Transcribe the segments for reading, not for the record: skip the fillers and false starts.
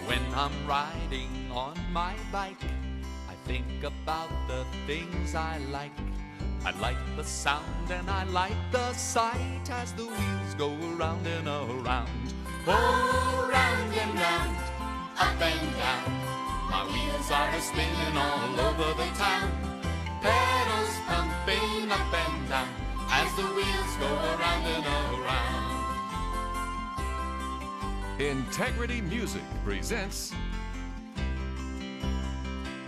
When I'm riding on my bike, I think about the things I like. I like the sound and I like the sight as the wheels go around and around. Oh, round and round, up and down. My wheels are a-spinning all over the town. Pedals pumping up and down as the wheels go around and around. Integrity Music presents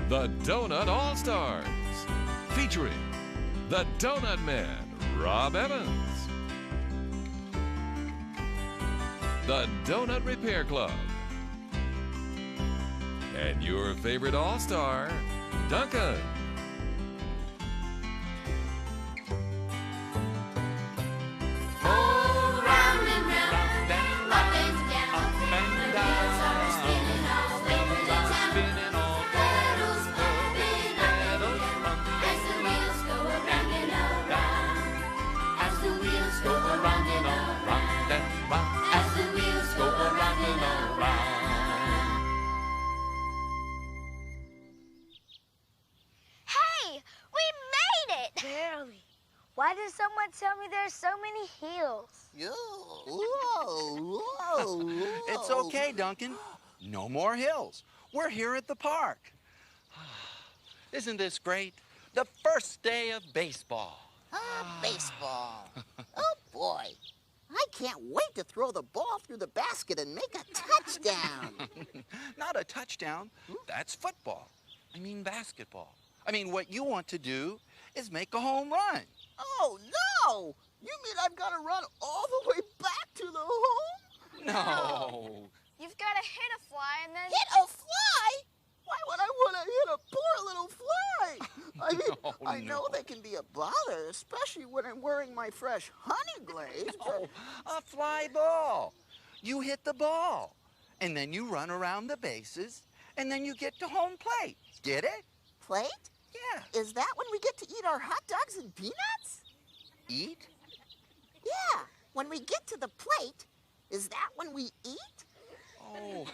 the Donut All-Stars, featuring the Donut Man, Rob Evans, the Donut Repair Club, and your favorite All-Star, Duncan. Why did someone tell me there's so many hills? Whoa. It's okay, Duncan. No more hills. We're here at the park. Isn't this great? The first day of baseball. Baseball. Oh, boy. I can't wait to throw the ball through the basket and make a touchdown. Not a touchdown. That's football. I mean basketball. I mean, what you want to do is make a home run. Oh, no! You mean I've got to run all the way back to the home? No. You've got to hit a fly and then... Hit a fly? Why would I want to hit a poor little fly? I mean, I know they can be a bother, especially when I'm wearing my fresh honey glaze. No, a fly ball. You hit the ball, and then you run around the bases, and then you get to home plate. Get it? Plate? Yeah. Is that when we get to eat our hot dogs and peanuts? Eat? Yeah, when we get to the plate, is that when we eat? Oh.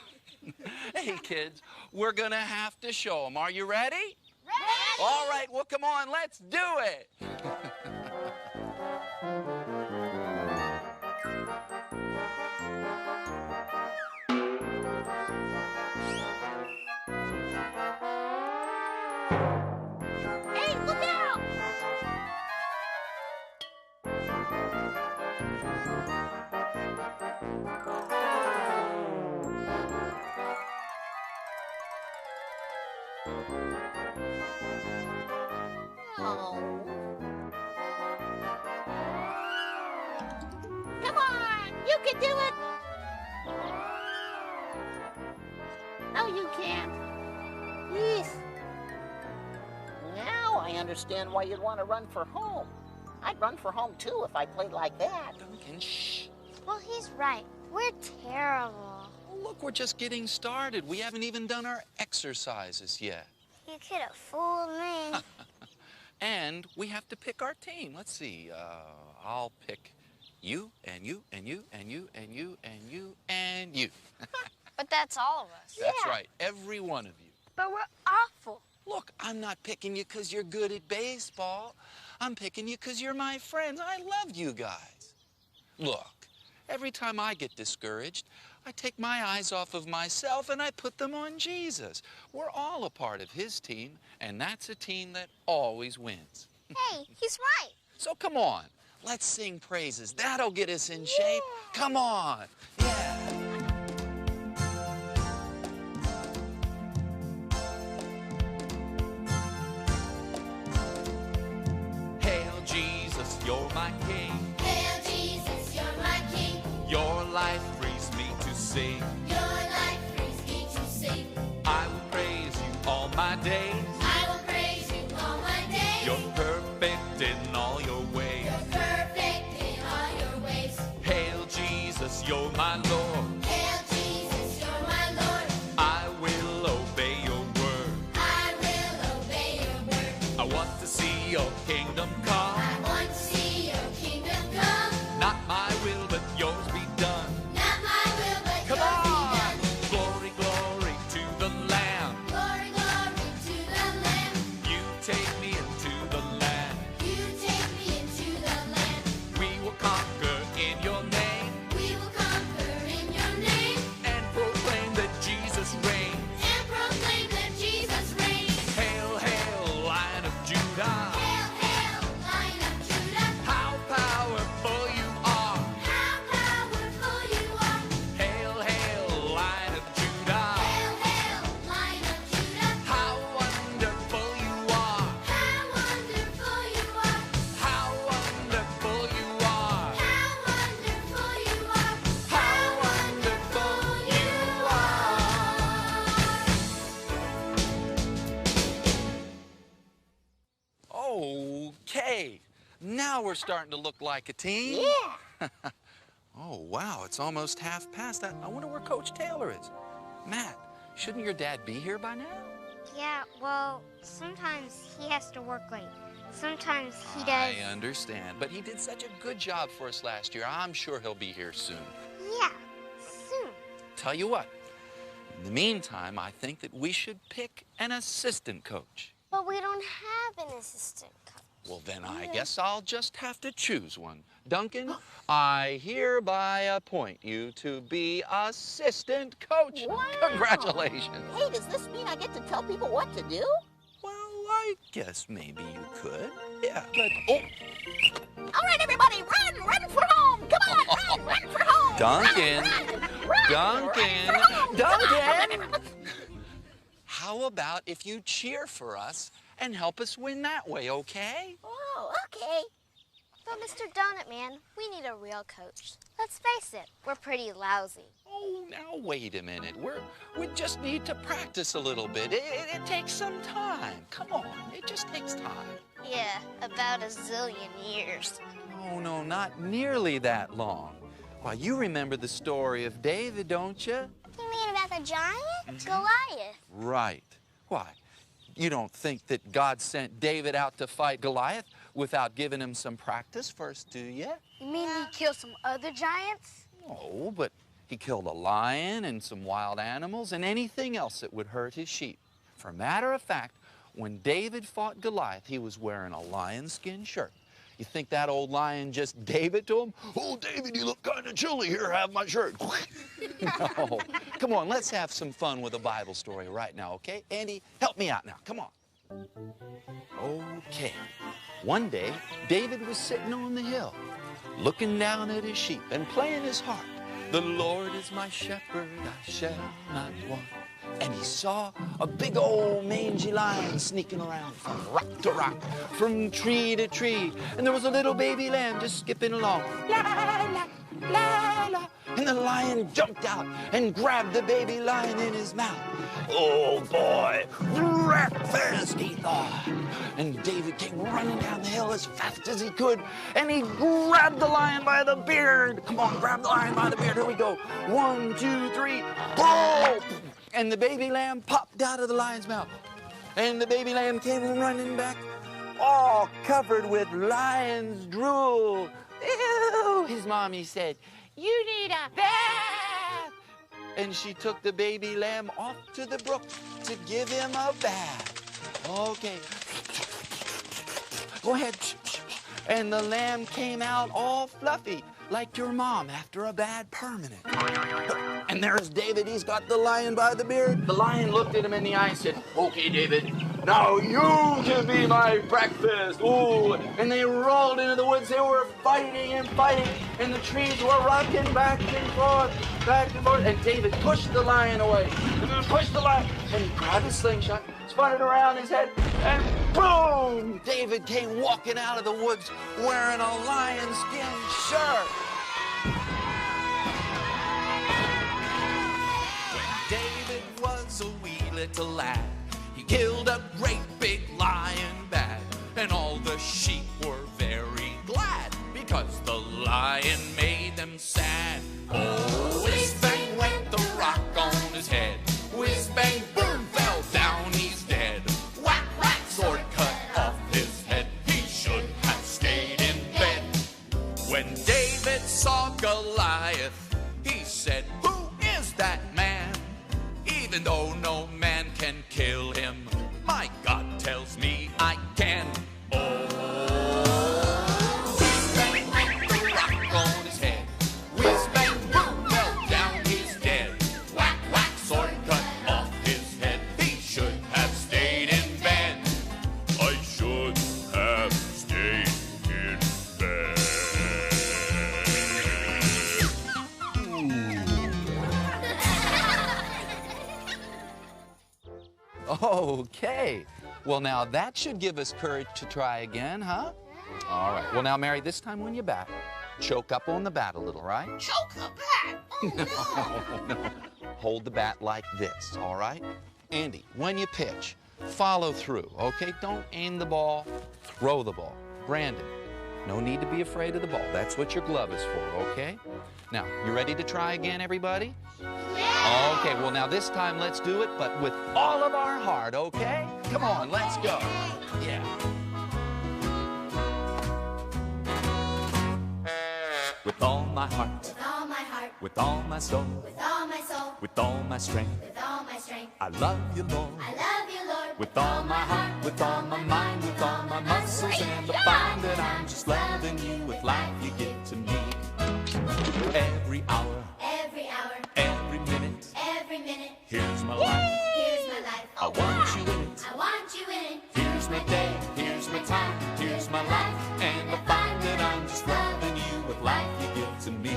Hey, kids, we're going to have to show them. Are you ready? Ready! All right, well, come on, let's do it. Hey, look out! Oh. Come on, you can do it. No, you can't. Yes. Now I understand why you'd want to run for home. I'd run for home, too, if I played like that. Duncan, shh. Well, he's right. We're terrible. Oh, look, we're just getting started. We haven't even done our exercises yet. You could have fooled me. And we have to pick our team. Let's see. I'll pick you, and you, and you, and you, and you, and you, and you. But that's all of us. That's right, every one of you. But we're awful. Look, I'm not picking you because you're good at baseball. I'm picking you because you're my friends. I love you guys. Look, every time I get discouraged, I take my eyes off of myself and I put them on Jesus. We're all a part of his team, and that's a team that always wins. Hey, he's right. So come on, let's sing praises. That'll get us in shape. Come on. Yeah. Hail Jesus, you're my King. Hail Jesus, you're my King. Your life frees me to sing. Your life frees me to sing. I will praise you all my days. I will praise you all my days. You're perfect in all your ways. You're perfect in all your ways. Hail Jesus, you're my Lord. Hail Jesus, you're my Lord. I will obey your word. I will obey your word. I want to see your kingdom come. I want to see your kingdom come. Not my will, but yours be done. Not my will, but Come yours on! be done. Glory, glory, Okay. Now we're starting to look like a team. Yeah. Oh, wow, it's almost half past. I wonder where Coach Taylor is. Matt, shouldn't your dad be here by now? Yeah, well, sometimes he has to work late. Sometimes he does. I understand, but he did such a good job for us last year. I'm sure he'll be here soon. Yeah, soon. Tell you what, in the meantime, I think that we should pick an assistant coach. But we don't have an assistant coach. Well, then I guess I'll just have to choose one. Duncan, I hereby appoint you to be assistant coach. Wow. Congratulations. Hey, does this mean I get to tell people what to do? Well, I guess maybe you could. Yeah, but oh, All right, everybody, run for home. Come on, run for home. Duncan, Run Duncan, for home. Duncan. How about if you cheer for us and help us win that way, okay? Oh, okay. But Mr. Donut Man, we need a real coach. Let's face it, we're pretty lousy. Oh, now wait a minute. We just need to practice a little bit. It takes some time. Come on, it just takes time. Yeah, about a zillion years. No, not nearly that long. Why, you remember the story of David, don't you? You mean about the giant? Goliath. Right. Why? You don't think that God sent David out to fight Goliath without giving him some practice first, do you? You mean he killed some other giants? No, but he killed a lion and some wild animals and anything else that would hurt his sheep. For a matter of fact, when David fought Goliath, he was wearing a lion skin shirt. You think that old lion just gave it to him? Oh, David, you look kind of chilly. Here, have my shirt. No. Come on, let's have some fun with a Bible story right now, okay? Andy, help me out now. Come on. Okay. One day, David was sitting on the hill, looking down at his sheep and playing his harp. The Lord is my shepherd, I shall not want. And he saw a big old mangy lion sneaking around from rock to rock, from tree to tree. And there was a little baby lamb just skipping along. La, la, la, la. And the lion jumped out and grabbed the baby lion in his mouth. Oh, boy, breakfast, he thought. And David came running down the hill as fast as he could, and he grabbed the lion by the beard. Come on, grab the lion by the beard. Here we go. 1, 2, 3, boom! And the baby lamb popped out of the lion's mouth. And the baby lamb came running back, all covered with lion's drool. Ew, his mommy said, "You need a bath." And she took the baby lamb off to the brook to give him a bath. Okay. Go ahead. And the lamb came out all fluffy, like your mom after a bad permanent. And there's David, he's got the lion by the beard. The lion looked at him in the eye and said, "Okay, David, now you can be my breakfast." Ooh, and they rolled into the woods. They were fighting and fighting, and the trees were rocking back and forth, and David pushed the lion away, and then pushed the lion, and he grabbed his slingshot, spun it around his head, and boom! David came walking out of the woods wearing a lion skin shirt. David was a wee little lad. He killed a great big lion bad, and all the sheep were very glad because the lion made them sad. Oh, whiz bang went the rock on his head. Whiz bang boom fell down, he's dead. Whack whack sword cut off his head. He should have stayed in bed. When David saw Goliath, he said, "Who is that man? Even though no man can kill him, my God tells me I can." Oh, whiz bang went the rock on his head. Whiz bang boom fell down, he's dead. Whack whack sword cut off his head. He should have stayed in bed. I should have stayed in bed. Okay. Well, now that should give us courage to try again, huh? All right. Well, now, Mary, this time when you bat, choke up on the bat a little, right? Choke the bat. Oh, No. Hold the bat like this, all right? Andy, when you pitch, follow through, okay? Don't aim the ball, throw the ball. Brandon, no need to be afraid of the ball. That's what your glove is for, okay? Now, you ready to try again, everybody? Yeah! Okay, well, now this time let's do it, but with all of our heart, okay? Come on, let's go. Yeah. With all my heart, With all my heart, with all my soul, with all my soul, with all my strength, with all my strength. I love you, Lord. I love you, Lord. With all my heart, with all my mind, with all my muscles, and I find that I'm just loving you with life you give to me. Every hour, Every hour, every minute, every minute. here's my life. Here's my life. I want you in it. I want you in it. Here's my day, here's my time, here's my life, and I find that I'm just loving you with life you give to me.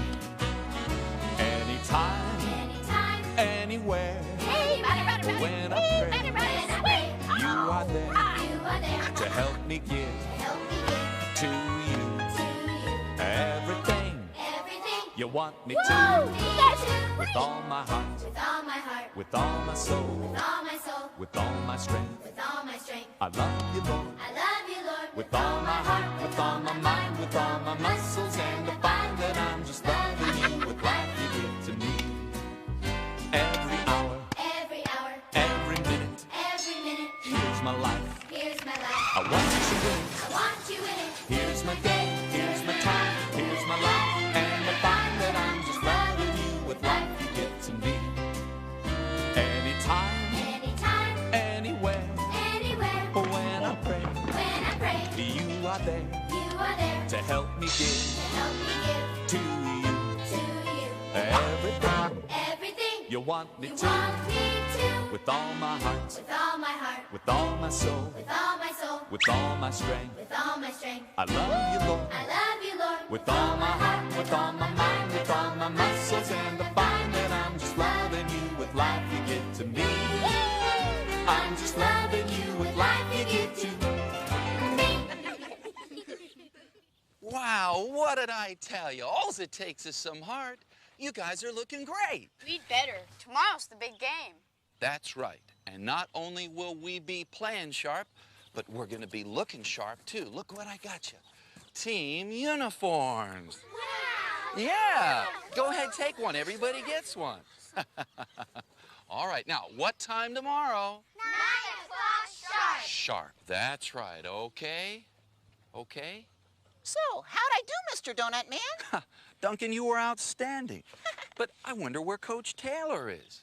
Anytime, Anytime, anywhere, when I pray, when I pray, you are there you are there to help me give to help me give to you to you everything everything you want me you to. need to. With all my heart, With all my heart, with all my soul, with all my soul, with all my strength, with all my strength. I love you, Lord. I love you, Lord. With all my heart, with all my mind, with all my muscles, and I find that I'm just loving you with life you give to me. Every hour, Every hour, every minute, every minute. here's my life. Here's my life. I want you in. I want you in it. Here's my day, here's my time, here's my life, and I find that I'm just loving you with life you give to me. Anytime, Anytime, anywhere, anywhere. when I pray, When I pray, you are there you are there to help me give to help me give to you to you everything everything you want me you to. want me to. With all my heart, With all my heart, with all my soul, with all my soul, with all my strength, with all my strength. I love you, Lord. I love you, Lord. With all my heart, with all my mind, with all my muscles, and I find that I'm just loving you with life you give to me. I'm just loving you with life you give to me. Wow, what did I tell you? All it takes is some heart. You guys are looking great. We'd better. Tomorrow's the big game. That's right. And not only will we be playing sharp, but we're going to be looking sharp, too. Look what I got you. Team uniforms. Wow. Yeah. Go ahead, take one. Everybody gets one. All right. Now, what time tomorrow? 9 o'clock sharp. Sharp. That's right. Okay. Okay. So, how'd I do, Mr. Donut Man? Duncan, you were outstanding. But I wonder where Coach Taylor is.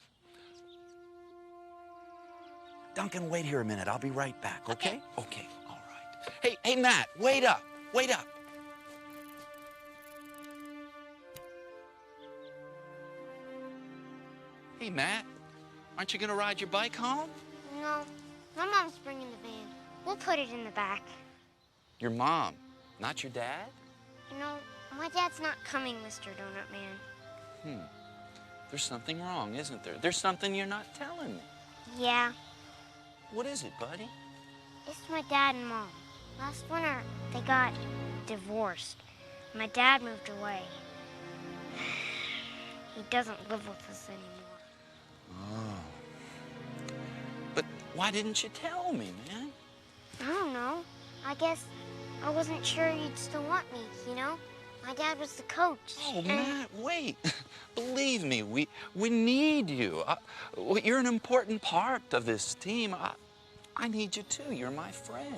Duncan, wait here a minute. I'll be right back, okay? Okay, all right. Hey, Matt, wait up. Wait up. Hey, Matt, aren't you going to ride your bike home? No, my mom's bringing the van. We'll put it in the back. Your mom, not your dad? You know, my dad's not coming, Mr. Donut Man. There's something wrong, isn't there? There's something you're not telling me. Yeah, What is it, buddy? it's my dad and mom. Last winter, they got divorced. My dad moved away. He doesn't live with us anymore. But why didn't you tell me, man? I don't know. I guess I wasn't sure you'd still want me, you know? My dad was the coach. Oh, and- Matt, wait. Believe me, we need you. You're an important part of this team. I need you too. You're my friend.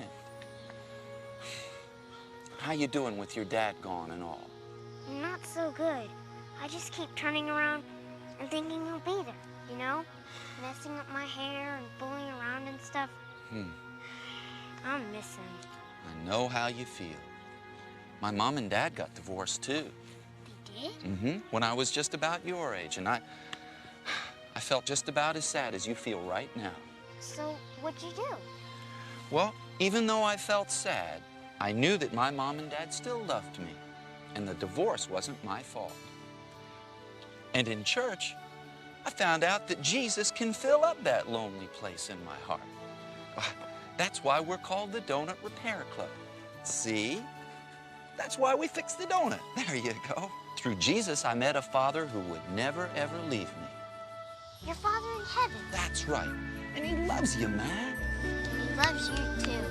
How you doing with your dad gone and all? Not so good. I just keep turning around and thinking he'll be there, you know? Messing up my hair and fooling around and stuff. I'm missing. I know how you feel. My mom and dad got divorced too. They did? When I was just about your age, and I felt just about as sad as you feel right now. So, what'd you do? Well, even though I felt sad, I knew that my mom and dad still loved me, and the divorce wasn't my fault. And in church, I found out that Jesus can fill up that lonely place in my heart. That's why we're called the Donut Repair Club. See? That's why we fix the donut. There you go. Through Jesus, I met a father who would never, ever leave me. Your father in heaven. That's right. And he loves you, man. loves you too.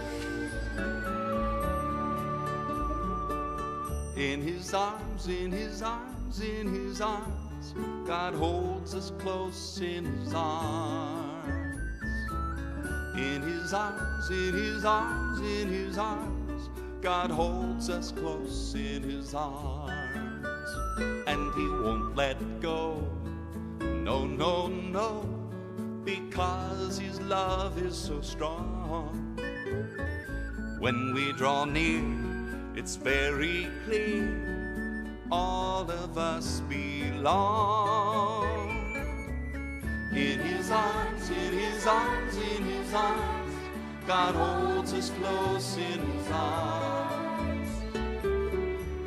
In his arms, in his arms, in his arms, God holds us close in his arms. In his arms, in his arms, in his arms, God holds us close in his arms. And he won't let go, no, no, no, because his love is so strong. When we draw near, it's very clear, all of us belong. In his arms, in his arms, in his arms, God holds us close in his arms.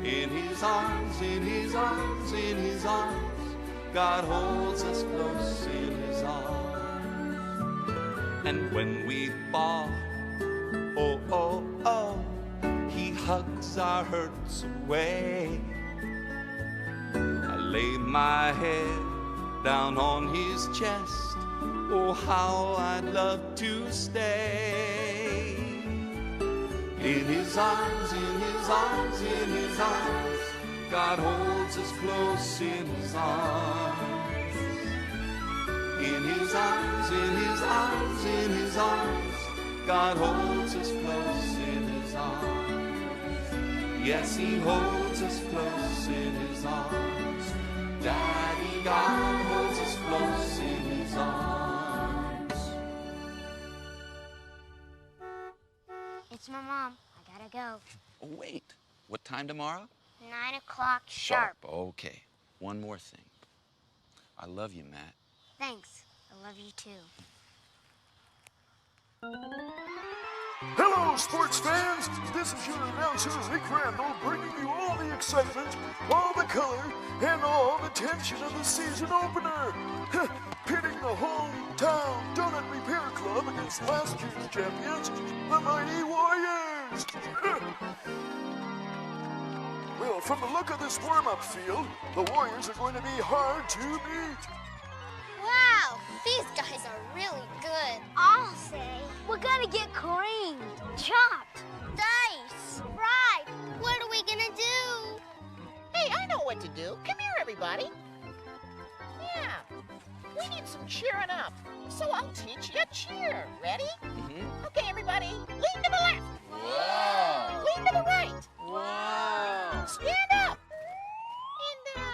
In his arms, in his arms, in his arms, God holds us close in his arms. And when we fall, oh, oh, oh, he hugs our hurts away. I lay my head down on his chest, oh, how I'd love to stay. In his arms, in his arms, in his arms, God holds us close in his arms. In his arms, in his arms, in his arms, God holds us close in his arms. Yes, he holds us close in his arms. Daddy God holds us close in his arms. It's my mom. I gotta go. Oh, wait. What time tomorrow? 9 o'clock sharp. Okay. One more thing. I love you, Matt. Thanks. I love you too. Hello, sports fans! This is your announcer, Rick Randall, bringing you all the excitement, all the color, and all the tension of the season opener. Pitting the hometown Donut Repair Club against last year's champions, the Mighty Warriors. Well, from the look of this warm-up field, the Warriors are going to be hard to beat. Wow, these guys are really good. I'll say, we're gonna get creamed, chopped, Dice, right? What are we gonna do? Hey, I know what to do. Come here, everybody. Yeah, we need some cheering up. So I'll teach you a cheer. Ready? Mm-hmm. Okay, everybody, lean to the left. Wow! Lean to the right. Wow! Stand up. And,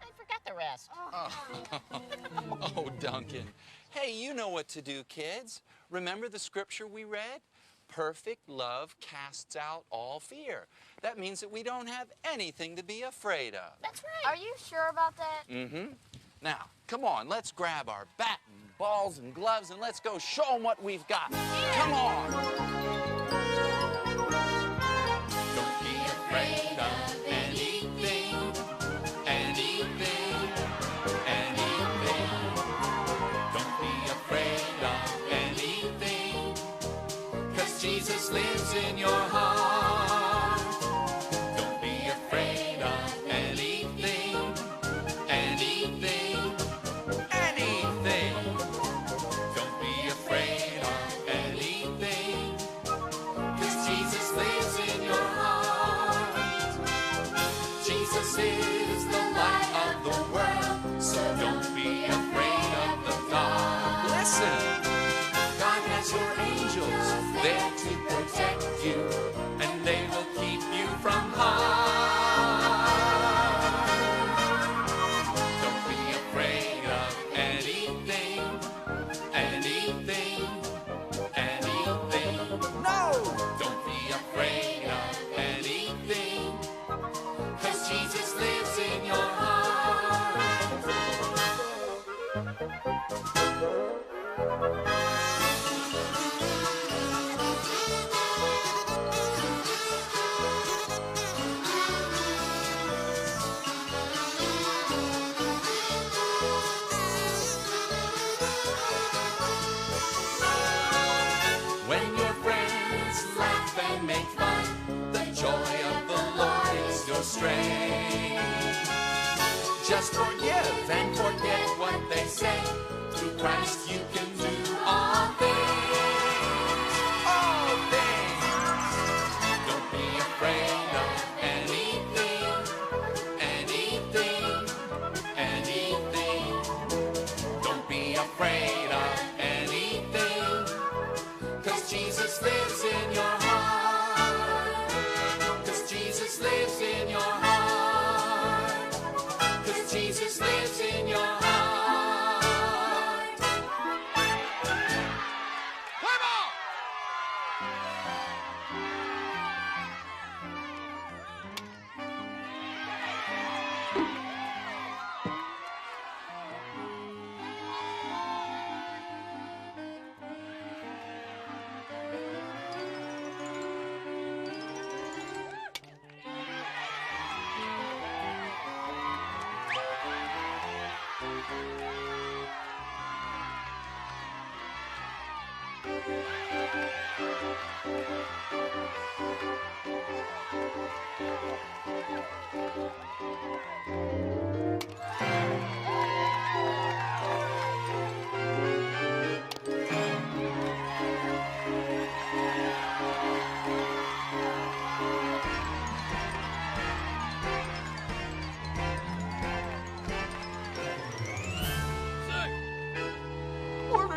I forgot the rest. Oh, Duncan. Hey, you know what to do, kids. Remember the scripture we read? Perfect love casts out all fear. That means that we don't have anything to be afraid of. That's right. Are you sure about that? Mm-hmm. Now, come on, let's grab our bat and balls and gloves and let's go show them what we've got. Come on. Don't be afraid of anything, anything, anything. Don't be afraid of anything, 'cause Jesus lives in your heart. Don't be afraid of anything, anything, anything. Don't be afraid of anything, 'cause Jesus lives in your heart. Jesus is the light of the world, so don't be afraid of the dark. Listen, God has your angels there to protect you, and they will keep you from harm. Don't be afraid of anything, anything, anything. No! Don't be afraid of anything, 'cause Jesus lives in your heart. When your friends laugh and make fun, the joy of the Lord is your strength. Just forgive and forget what they say. Through Christ you can do all things.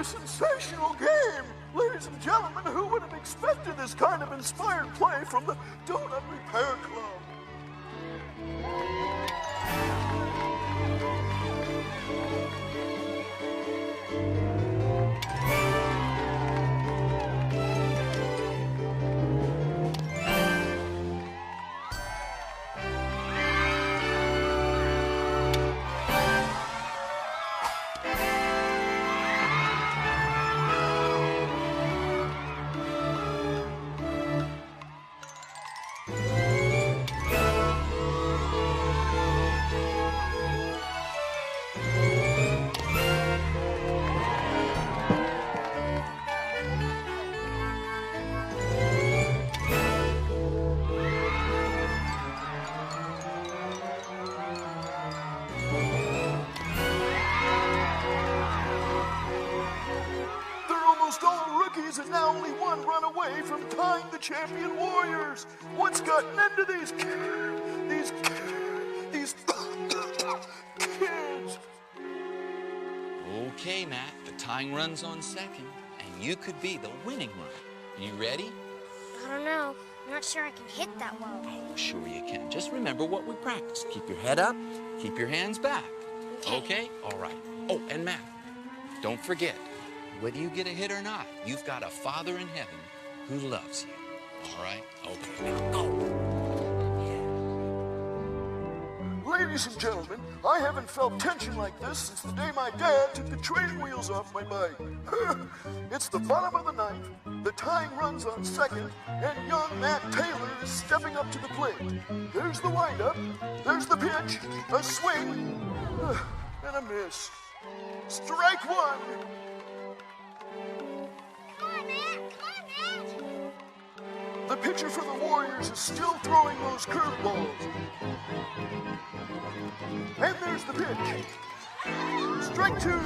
a sensational game! Ladies and gentlemen, who would have expected this kind of inspired play from the Donut Repair Club? And now only one run away from tying the champion Warriors. What's gotten into these kids? Okay, Matt, the tying run's on second, and you could be the winning run. You ready? I don't know. I'm not sure I can hit that well. Oh, sure you can. Just remember what we practiced. Keep your head up, keep your hands back. Okay? All right. Oh, and Matt, don't forget, whether you get a hit or not, you've got a Father in heaven who loves you. All right? Okay, now go. Ladies and gentlemen, I haven't felt tension like this since the day my dad took the training wheels off my bike. It's the bottom of the ninth, the tying run's on second, and young Matt Taylor is stepping up to the plate. There's the windup, there's the pitch, a swing, and a miss. Strike one. The pitcher for the Warriors is still throwing those curveballs. And there's the pitch. Strike two.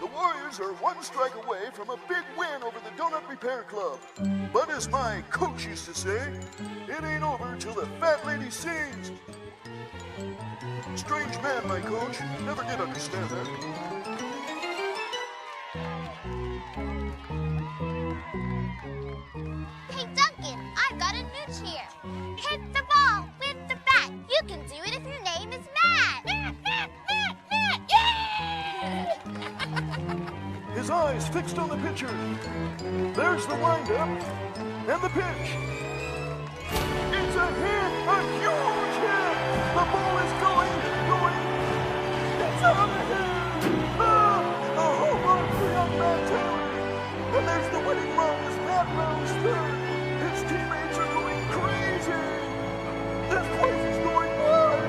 The Warriors are one strike away from a big win over the Donut Repair Club. But as my coach used to say, it ain't over till the fat lady sings. Strange man, my coach. Never did understand that. Hey, Duncan, I've got a new cheer. Hit the ball with the bat. You can do it if your name is Matt. His eyes fixed on the pitcher. There's the windup and the pitch. It's a hit, a huge hit. The ball is going. It's on the hit. A home run for young Matt Taylor. And there's the winning run as Matt rounds third. His teammates are going crazy. This place is going wild.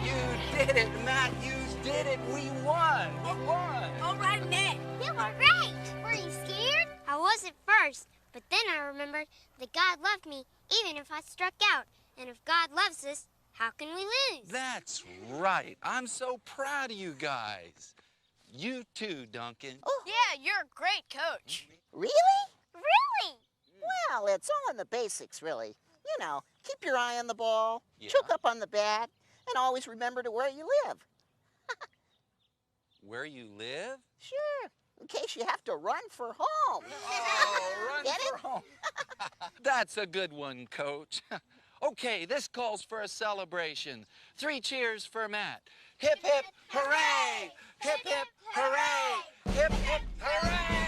You did it, Matt. You did it. We won. We won. All right, Matt. You were right. Were you scared? I was at first, but then I remembered that God loved me even if I struck out. And if God loves us, how can we lose? That's right. I'm so proud of you guys. You too, Duncan. Oh. Yeah, you're a great coach. Really? Really? Well, it's all in the basics, really. You know, keep your eye on the ball, Yeah. choke up on the bat, and always remember to where you live. Where you live? Sure, in case you have to run for home. Oh, run Get for it? home. That's a good one, Coach. Okay, this calls for a celebration. 3 cheers for Matt. Hip, hip, hooray! Hip, hip, hooray! Hip, hip, hooray!